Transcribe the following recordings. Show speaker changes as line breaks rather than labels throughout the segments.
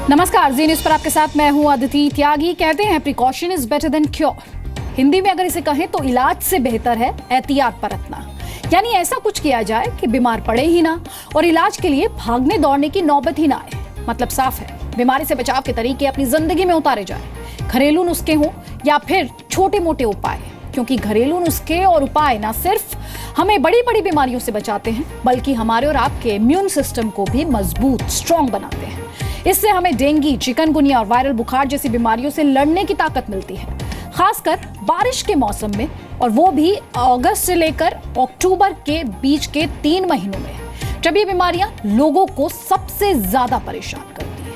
नमस्कार, जी न्यूज पर आपके साथ मैं हूं अदिति त्यागी। कहते हैं precaution is better than cure. Hindi में अगर इसे कहें तो इलाज से बेहतर है एहतियात बरतना। यानी ऐसा कुछ किया जाए कि बीमार पड़े ही ना और इलाज के लिए भागने दौड़ने की नौबत ही ना आए। मतलब साफ है, बीमारी से बचाव के तरीके अपनी जिंदगी में उतारे जाए। घरेलू नुस्खे हों या फिर छोटे मोटे उपाय, क्योंकि घरेलू नुस्खे और उपाय ना सिर्फ हमें बड़ी बड़ी बीमारियों से बचाते हैं बल्कि हमारे और आपके इम्यून सिस्टम को भी मजबूत, स्ट्रॉन्ग बनाते हैं। इससे हमें डेंगू, चिकनगुनिया और वायरल बुखार जैसी बीमारियों से लड़ने की ताकत मिलती है, खासकर बारिश के मौसम में, और वो भी अगस्त से लेकर अक्टूबर के बीच के 3 महीनों में, जब ये बीमारियां लोगों को सबसे ज्यादा परेशान करती हैं।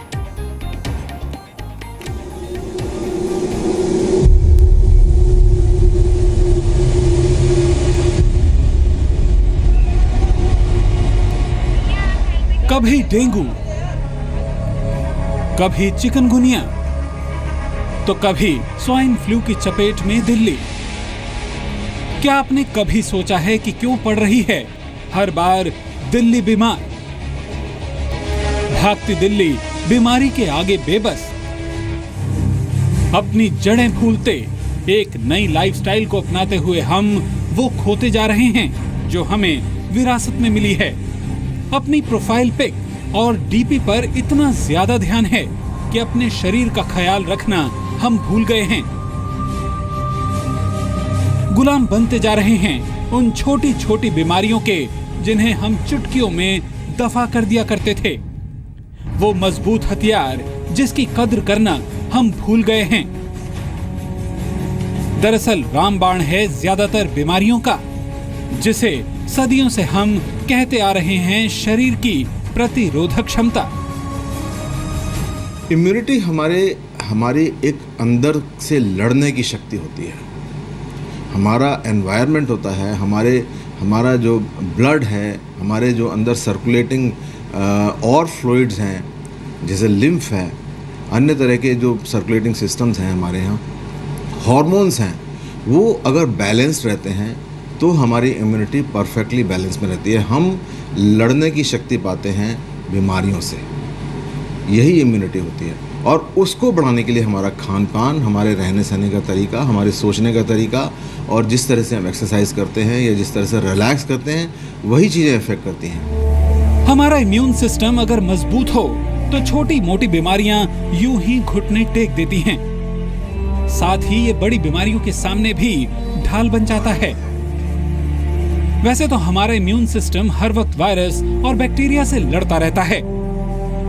कभी डेंगू, कभी चिकनगुनिया, तो कभी स्वाइन फ्लू की चपेट में दिल्ली। क्या आपने कभी सोचा है कि क्यों पड़ रही है हर बार दिल्ली बीमार? भागती दिल्ली बीमारी के आगे बेबस, अपनी जड़ें भूलते एक नई लाइफस्टाइल को अपनाते हुए हम वो खोते जा रहे हैं जो हमें विरासत में मिली है। अपनी प्रोफाइल पिक और डीपी पर इतना ज्यादा ध्यान है कि अपने शरीर का ख्याल रखना हम भूल गए हैं। गुलाम बनते जा रहे हैं उन छोटी छोटी बीमारियों के जिन्हें हम चुटकियों में दफा कर दिया करते थे। वो मजबूत हथियार जिसकी कद्र करना हम भूल गए हैं। दरअसल रामबाण है ज्यादातर बीमारियों का, जिसे सदियों से हम कहते आ रहे हैं शरीर की प्रतिरोधक क्षमता।
इम्यूनिटी हमारे एक अंदर से लड़ने की शक्ति होती है। हमारा एनवायरनमेंट होता है, हमारा जो ब्लड है, हमारे जो अंदर सर्कुलेटिंग और फ्लूइड्स हैं, जैसे लिम्फ है, अन्य तरह के जो सर्कुलेटिंग सिस्टम्स हैं हमारे यहाँ, हार्मोन्स हैं, वो अगर बैलेंस्ड रहते हैं तो हमारी इम्यूनिटी परफेक्टली बैलेंस में रहती है। हम लड़ने की शक्ति पाते हैं बीमारियों से, यही इम्यूनिटी होती है। और उसको बढ़ाने के लिए हमारा खान पान, हमारे रहने सहने का तरीका, हमारे सोचने का तरीका और जिस तरह से हम एक्सरसाइज करते हैं या जिस तरह से रिलैक्स करते हैं, वही चीज़ें इफेक्ट करती हैं।
हमारा इम्यून सिस्टम अगर मजबूत हो तो छोटी मोटी बीमारियां यूं ही घुटने टेक देती हैं। साथ ही ये बड़ी बीमारियों के सामने भी ढाल बन जाता है। वैसे तो हमारा इम्यून सिस्टम हर वक्त वायरस और बैक्टीरिया से लड़ता रहता है।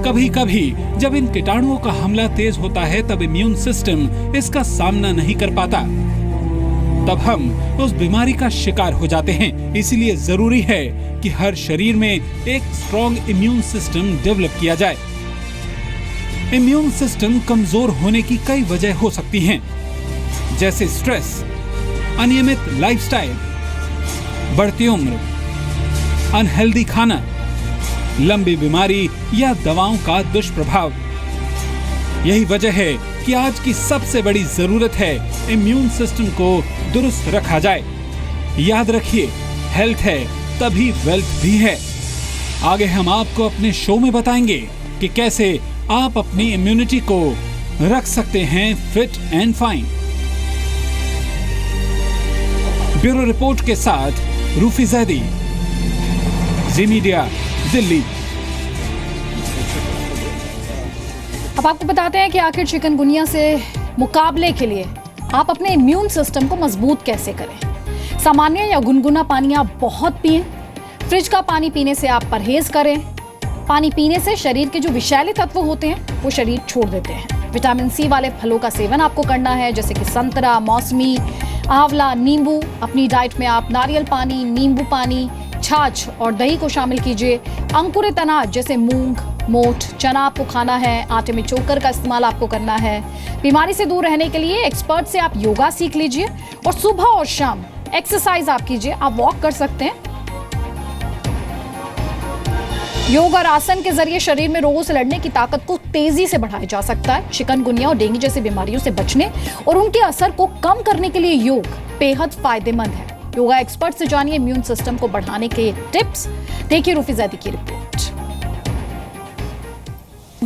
कभी कभी जब इन कीटाणुओं का हमला तेज होता है तब इम्यून सिस्टम इसका सामना नहीं कर पाता, तब हम उस बीमारी का शिकार हो जाते हैं। इसीलिए जरूरी है कि हर शरीर में एक स्ट्रॉन्ग इम्यून सिस्टम डेवलप किया जाए। इम्यून सिस्टम कमजोर होने की कई वजह हो सकती हैं, जैसे स्ट्रेस, अनियमित लाइफस्टाइल, बढ़ती उम्र, अनहेल्दी खाना, लंबी बीमारी या दवाओं का दुष्प्रभाव। यही वजह है कि आज की सबसे बड़ी जरूरत है इम्यून सिस्टम को दुरुस्त रखा जाए। याद रखिए, हेल्थ है तभी वेल्थ भी है। आगे हम आपको अपने शो में बताएंगे कि कैसे आप अपनी इम्यूनिटी को रख सकते हैं fit and fine. Bureau report के साथ रूफी जैदी, जी मीडिया, दिल्ली।
अब आपको बताते हैं कि आखिर चिकनगुनिया से मुकाबले के लिए आप अपने इम्यून सिस्टम को मजबूत कैसे करें। सामान्य या गुनगुना पानी आप बहुत पिएं। फ्रिज का पानी पीने से आप परहेज करें। पानी पीने से शरीर के जो विषैले तत्व होते हैं वो शरीर छोड़ देते हैं। विटामिन सी वाले फलों का सेवन आपको करना है, जैसे कि संतरा, मौसमी, आंवला, नींबू। अपनी डाइट में आप नारियल पानी, नींबू पानी, छाछ और दही को शामिल कीजिए। अंकुरित अनाज जैसे मूंग, मोठ, चना आपको खाना है। आटे में चोकर का इस्तेमाल आपको करना है। बीमारी से दूर रहने के लिए एक्सपर्ट से आप योगा सीख लीजिए और सुबह और शाम एक्सरसाइज आप कीजिए। आप वॉक कर सकते हैं। योग और आसन के जरिए शरीर में रोगों से लड़ने की ताकत को तेजी से बढ़ाया जा सकता है। चिकनगुनिया और डेंगू जैसी बीमारियों से बचने और उनके असर को कम करने के लिए योग बेहद फायदेमंद है। योगा एक्सपर्ट से जानिए इम्यून सिस्टम को बढ़ाने के टिप्स। देखिए रूफी जैदी की रिपोर्ट।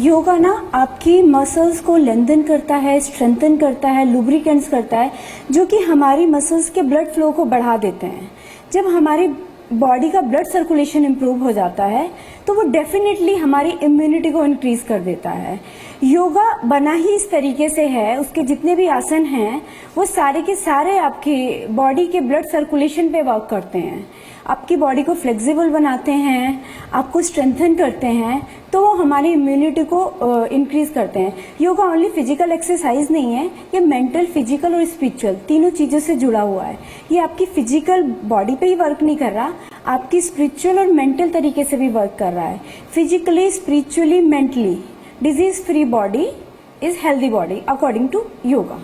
योगा ना आपकी मसल्स को लेंथन करता है, स्ट्रेंथन करता है, लुब्रिकेंट्स करता है, जो कि हमारी मसल्स के ब्लड फ्लो को बढ़ा देते हैं। जब हमारी बॉडी का ब्लड सर्कुलेशन इम्प्रूव हो जाता है तो वो डेफिनेटली हमारी इम्यूनिटी को इंक्रीज कर देता है। योगा बना ही इस तरीके से है, उसके जितने भी आसन हैं वो सारे के सारे आपकी बॉडी के ब्लड सर्कुलेशन पे वर्क करते हैं, आपकी बॉडी को फ्लेक्सिबल बनाते हैं, आपको स्ट्रेंथन करते हैं, तो वो हमारी इम्यूनिटी को इंक्रीज करते हैं। योगा ओनली फिजिकल एक्सरसाइज नहीं है, ये मेंटल, फिजिकल और स्पिरिचुअल तीनों चीज़ों से जुड़ा हुआ है। ये आपकी फिजिकल बॉडी पे ही वर्क नहीं कर रहा, आपकी स्पिरिचुअल और मेंटल तरीके से भी वर्क कर रहा है। Physically, spiritually, mentally disease free body is healthy body according to yoga.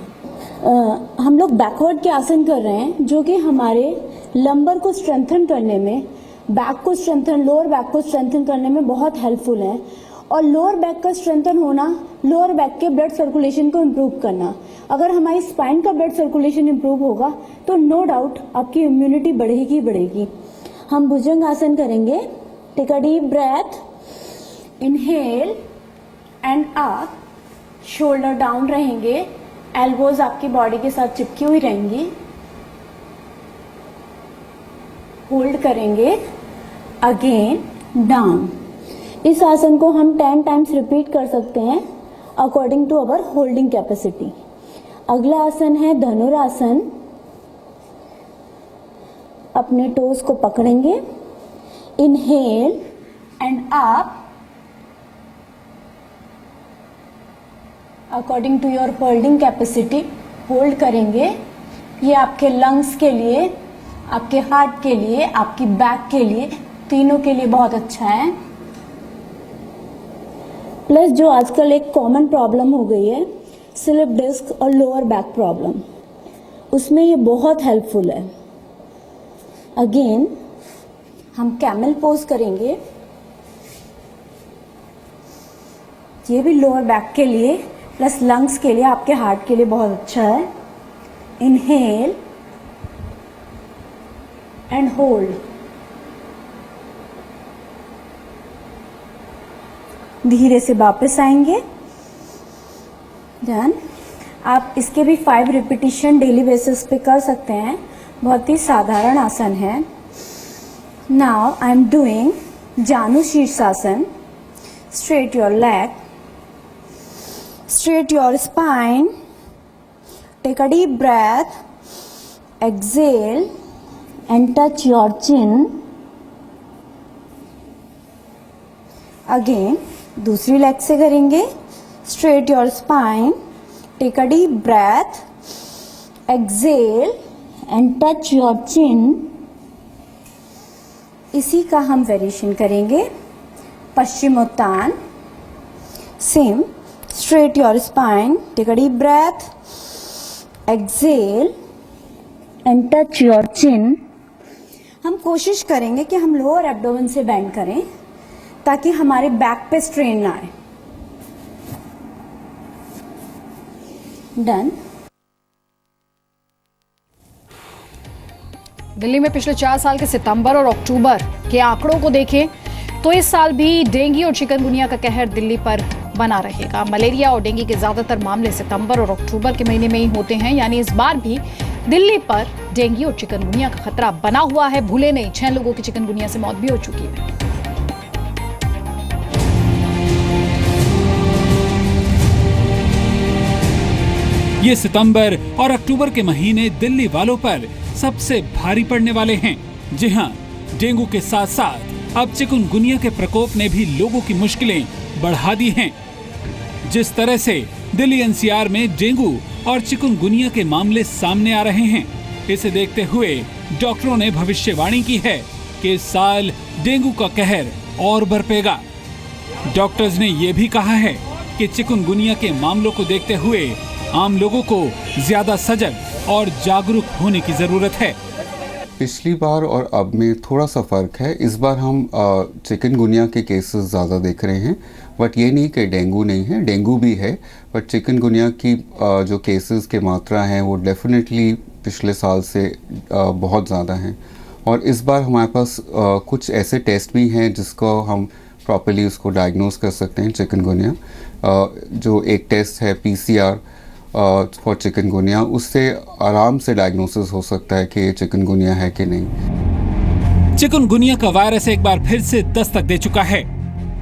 हम लोग बैकवर्ड के आसन कर रहे हैं जो कि हमारे लंबर को स्ट्रेंथन करने में, बैक को स्ट्रेंथन, लोअर बैक को स्ट्रेंथन करने में बहुत हेल्पफुल है। और लोअर बैक का स्ट्रेंथन होना, लोअर बैक के ब्लड सर्कुलेशन को इम्प्रूव करना। अगर हमारी स्पाइन का ब्लड सर्कुलेशन इम्प्रूव होगा तो नो डाउट आपकी इम्यूनिटी बढ़ेगी बढ़ेगी। हम भुजंग आसन करेंगे। Take a deep breath, inhale and up, shoulder down रहेंगे, एल्बोज आपकी बॉडी के साथ चिपकी हुई रहेंगी। होल्ड करेंगे, अगेन डाउन। इस आसन को हम 10 टाइम्स रिपीट कर सकते हैं according to our holding capacity. अगला आसन है धनुरासन। अपने टोज को पकड़ेंगे, inhale and up according to your holding capacity. Hold करेंगे। ये आपके लंग्स के लिए, आपके हार्ट के लिए, आपकी बैक के लिए, तीनों के लिए बहुत अच्छा है। प्लस जो आजकल एक कॉमन प्रॉब्लम हो गई है, स्लिप डिस्क और लोअर बैक प्रॉब्लम, उसमें ये बहुत हेल्पफुल है। अगेन हम कैमल पोज करेंगे। ये भी लोअर बैक के लिए प्लस लंग्स के लिए, आपके हार्ट के लिए बहुत अच्छा है। Inhale and hold. धीरे से वापस आएंगे। डन। आप इसके भी 5 रिपीटिशन डेली बेसिस पे कर सकते हैं, बहुत ही साधारण आसन है। नाउ आई एम डूइंग जानु शीर्षासन। Straight your leg, straight your spine, take a deep breath, exhale and touch your chin. Again दूसरी लेग से करेंगे। straight your spine, take a deep breath, exhale and touch your chin. इसी का हम variation करेंगे। Paschimottan. Same, straight your spine, take a deep breath, exhale and touch your chin. हम कोशिश करेंगे कि हम लोअर एब्डोमेन से बेंड करें ताकि हमारे बैक पे स्ट्रेन ना आए। डन।
दिल्ली में पिछले 4 साल के सितंबर और अक्टूबर के आंकड़ों को देखें तो इस साल भी डेंगू और चिकनगुनिया का कहर दिल्ली पर बना रहेगा। मलेरिया और डेंगू के ज्यादातर मामले सितंबर और अक्टूबर के महीने में ही होते हैं, यानी इस बार भी दिल्ली पर डेंगू और चिकनगुनिया का खतरा बना हुआ है। भूले नहीं, 6 लोगों की चिकनगुनिया से मौत भी हो चुकी है।
ये सितंबर और अक्टूबर के महीने दिल्ली वालों पर सबसे भारी पड़ने वाले हैं। जी हाँ, डेंगू के साथ साथ अब चिकनगुनिया के प्रकोप ने भी लोगों की मुश्किलें बढ़ा दी हैं। जिस तरह से दिल्ली एनसीआर में डेंगू और चिकनगुनिया के मामले सामने आ रहे हैं, इसे देखते हुए डॉक्टरों ने भविष्यवाणी की है कि इस साल डेंगू का कहर और बरपेगा। डॉक्टर्स ने ये भी कहा है कि चिकनगुनिया के मामलों को देखते हुए आम लोगों को ज्यादा सजग और जागरूक होने की जरूरत है।
पिछली बार और अब में थोड़ा सा फ़र्क है। इस बार हम चिकनगुनिया के केसेस ज़्यादा देख रहे हैं, बट ये नहीं कि डेंगू नहीं है, डेंगू भी है, बट चिकनगुनिया की जो केसेस के मात्रा हैं वो डेफिनेटली पिछले साल से बहुत ज़्यादा हैं। और इस बार हमारे पास कुछ ऐसे टेस्ट भी हैं जिसको हम प्रॉपर्ली उसको डायग्नोज कर सकते हैं चिकनगुनिया। जो एक टेस्ट है PCR फॉर चिकनगुनिया, उससे आराम से डायग्नोसिस हो सकता है कि ये चिकनगुनिया है कि नहीं।
चिकनगुनिया का वायरस एक बार फिर से दस्तक दे चुका है।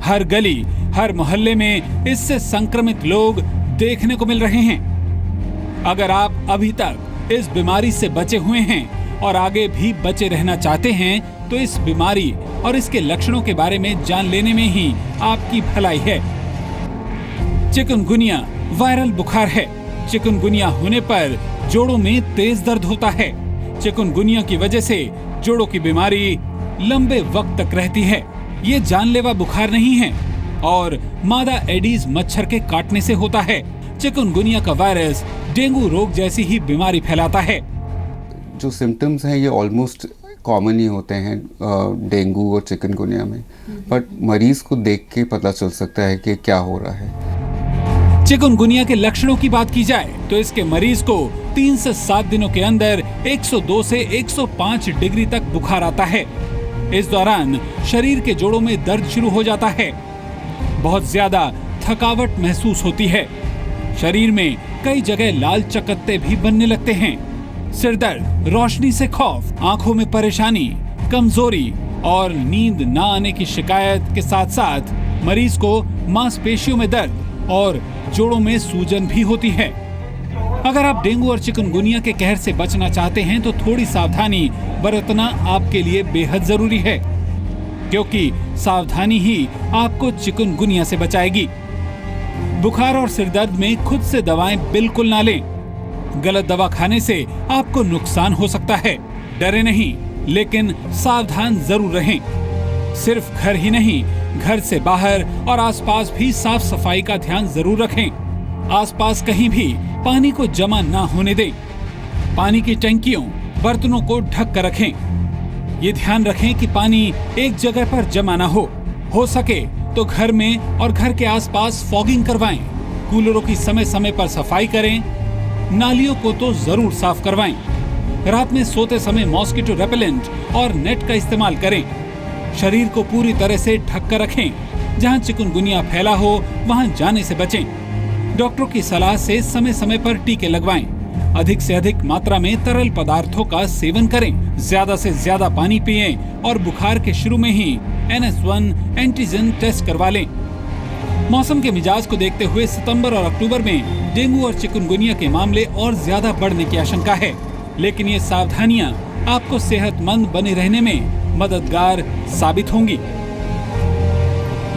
हर गली, हर मोहल्ले में इससे संक्रमित लोग देखने को मिल रहे हैं। अगर आप अभी तक इस बीमारी से बचे हुए हैं और आगे भी बचे रहना चाहते हैं, तो इस बीमारी और इसके लक्षणों के बारे में जान लेने में ही आपकी भलाई है। चिकनगुनिया वायरल बुखार है। चिकनगुनिया होने पर जोड़ों में तेज दर्द होता है। चिकनगुनिया की वजह से जोड़ों की बीमारी लंबे वक्त तक रहती है। ये जानलेवा बुखार नहीं है और मादा एडीज मच्छर के काटने से होता है। चिकनगुनिया का वायरस डेंगू रोग जैसी ही बीमारी फैलाता है।
जो सिम्टम्स हैं ये ऑलमोस्ट कॉमन ही होते हैं डेंगू और चिकनगुनिया में, बट मरीज को देख के पता चल सकता है कि क्या हो रहा है।
चिकनगुनिया के लक्षणों की बात की जाए तो इसके मरीज को 3 से 7 दिनों के अंदर 102 से 105 डिग्री तक बुखार आता है। इस दौरान शरीर के जोड़ों में दर्द शुरू हो जाता है। बहुत ज्यादा थकावट महसूस होती है। शरीर में कई जगह लाल चकत्ते भी बनने लगते हैं। सिर दर्द, रोशनी से खौफ, आंखों में परेशानी, कमजोरी और नींद न आने की शिकायत के साथ साथ मरीज को मांसपेशियों में दर्द और जोड़ों में सूजन भी होती है। अगर आप डेंगू और चिकनगुनिया के कहर से बचना चाहते हैं तो थोड़ी सावधानी बरतना आपके लिए बेहद जरूरी है, क्योंकि सावधानी ही आपको चिकनगुनिया से बचाएगी। बुखार और सिरदर्द में खुद से दवाएं बिल्कुल ना लें। गलत दवा खाने से आपको नुकसान हो सकता है। डरे नहीं, लेकिन सावधान जरूर रहें। सिर्फ घर ही नहीं, घर से बाहर और आसपास भी साफ सफाई का ध्यान जरूर रखें। आसपास कहीं भी पानी को जमा ना होने दें। पानी की टंकियों, बर्तनों को ढक कर रखें। ये ध्यान रखें कि पानी एक जगह पर जमा ना हो सके तो घर में और घर के आसपास फॉगिंग करवाएं। कूलरों की समय समय पर सफाई करें। नालियों को तो जरूर साफ करवाएं। रात में सोते समय मॉस्किटो रेपेलेंट और नेट का इस्तेमाल करें। शरीर को पूरी तरह से ढक कर रखें। जहां चिकनगुनिया फैला हो वहां जाने से बचें। डॉक्टरों की सलाह से समय समय पर टीके लगवाएं। अधिक से अधिक मात्रा में तरल पदार्थों का सेवन करें। ज्यादा से ज्यादा पानी पिएं और बुखार के शुरू में ही NS1 एंटीजन टेस्ट करवा लें। मौसम के मिजाज को देखते हुए सितंबर और अक्टूबर में डेंगू और चिकनगुनिया के मामले और ज्यादा बढ़ने की आशंका है, लेकिन ये सावधानियां आपको सेहतमंद बने रहने में मददगार साबित होंगी।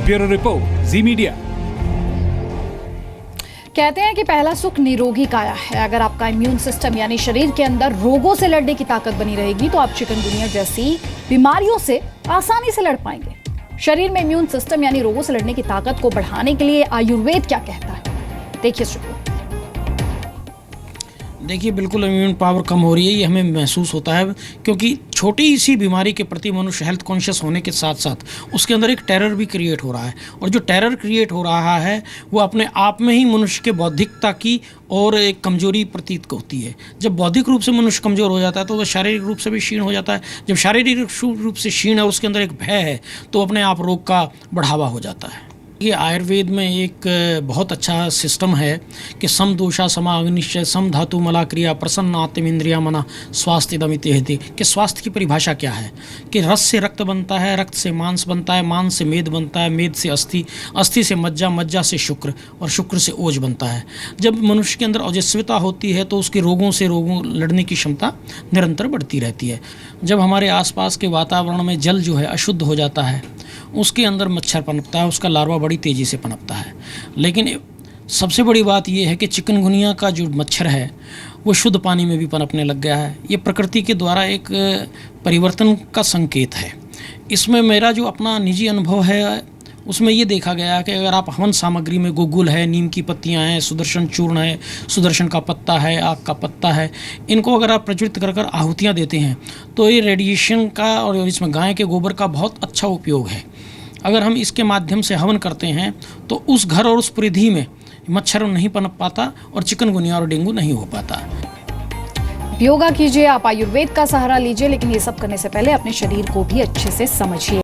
ब्यूरो रिपोर्ट, जी मीडिया।
कहते हैं कि पहला सुख निरोगी काया है। अगर आपका इम्यून सिस्टम यानी शरीर के अंदर रोगों से लड़ने की ताकत बनी रहेगी तो आप चिकनगुनिया जैसी बीमारियों से आसानी से लड़ पाएंगे। शरीर में इम्यून सिस्टम यानी रोगों से लड़ने की ताकत को बढ़ाने के लिए आयुर्वेद क्या कहता है, देखिए इस रिपोर्ट।
देखिए, बिल्कुल इम्यून पावर कम हो रही है, ये हमें महसूस होता है, क्योंकि छोटी सी बीमारी के प्रति मनुष्य हेल्थ कॉन्शियस होने के साथ साथ उसके अंदर एक टेरर भी क्रिएट हो रहा है। और जो टेरर क्रिएट हो रहा है वो अपने आप में ही मनुष्य के बौद्धिकता की और एक कमजोरी प्रतीत होती है। जब बौद्धिक रूप से मनुष्य कमज़ोर हो जाता है तो वह शारीरिक रूप से भी क्षीण हो जाता है। जब शारीरिक रूप से क्षीण है और उसके अंदर एक भय है तो अपने आप रोग का बढ़ावा हो जाता है। ये आयुर्वेद में एक बहुत अच्छा सिस्टम है कि सम दोषा समा अग्निश्चय सम धातु मला क्रिया प्रसन्न आत्म इंद्रिया मना स्वास्थ्य दमिति। कि स्वास्थ्य की परिभाषा क्या है कि रस से रक्त बनता है, रक्त से मांस बनता है, मांस से मेद बनता है, मेद से अस्थि, अस्थि से मज्जा, मज्जा से शुक्र और शुक्र से ओज बनता है। जब मनुष्य के अंदर ओजस्विता होती है तो उसके रोगों से लड़ने की क्षमता निरंतर बढ़ती रहती है। जब हमारे आसपास के वातावरण में जल जो है अशुद्ध हो जाता है, उसके अंदर मच्छर पनपता है, उसका लार्वा बड़ी तेज़ी से पनपता है। लेकिन सबसे बड़ी बात यह है कि चिकनगुनिया का जो मच्छर है वो शुद्ध पानी में भी पनपने लग गया है। ये प्रकृति के द्वारा एक परिवर्तन का संकेत है। इसमें मेरा जो अपना निजी अनुभव है उसमें ये देखा गया है कि अगर आप हवन सामग्री में गुगुल है, नीम की पत्तियां हैं, सुदर्शन चूर्ण है, सुदर्शन का पत्ता है, आग का पत्ता है, इनको अगर आप प्रज्वलित कर आहुतियाँ देते हैं तो ये रेडिएशन का और इसमें गाय के गोबर का बहुत अच्छा उपयोग है। अगर हम इसके माध्यम से हवन करते हैं तो उस घर और उस परिधि में मच्छर नहीं पनप पाता और चिकनगुनिया और डेंगू नहीं हो पाता।
योगा कीजिए, आप आयुर्वेद का सहारा लीजिए, लेकिन ये सब करने से पहले अपने शरीर को भी अच्छे से समझिए।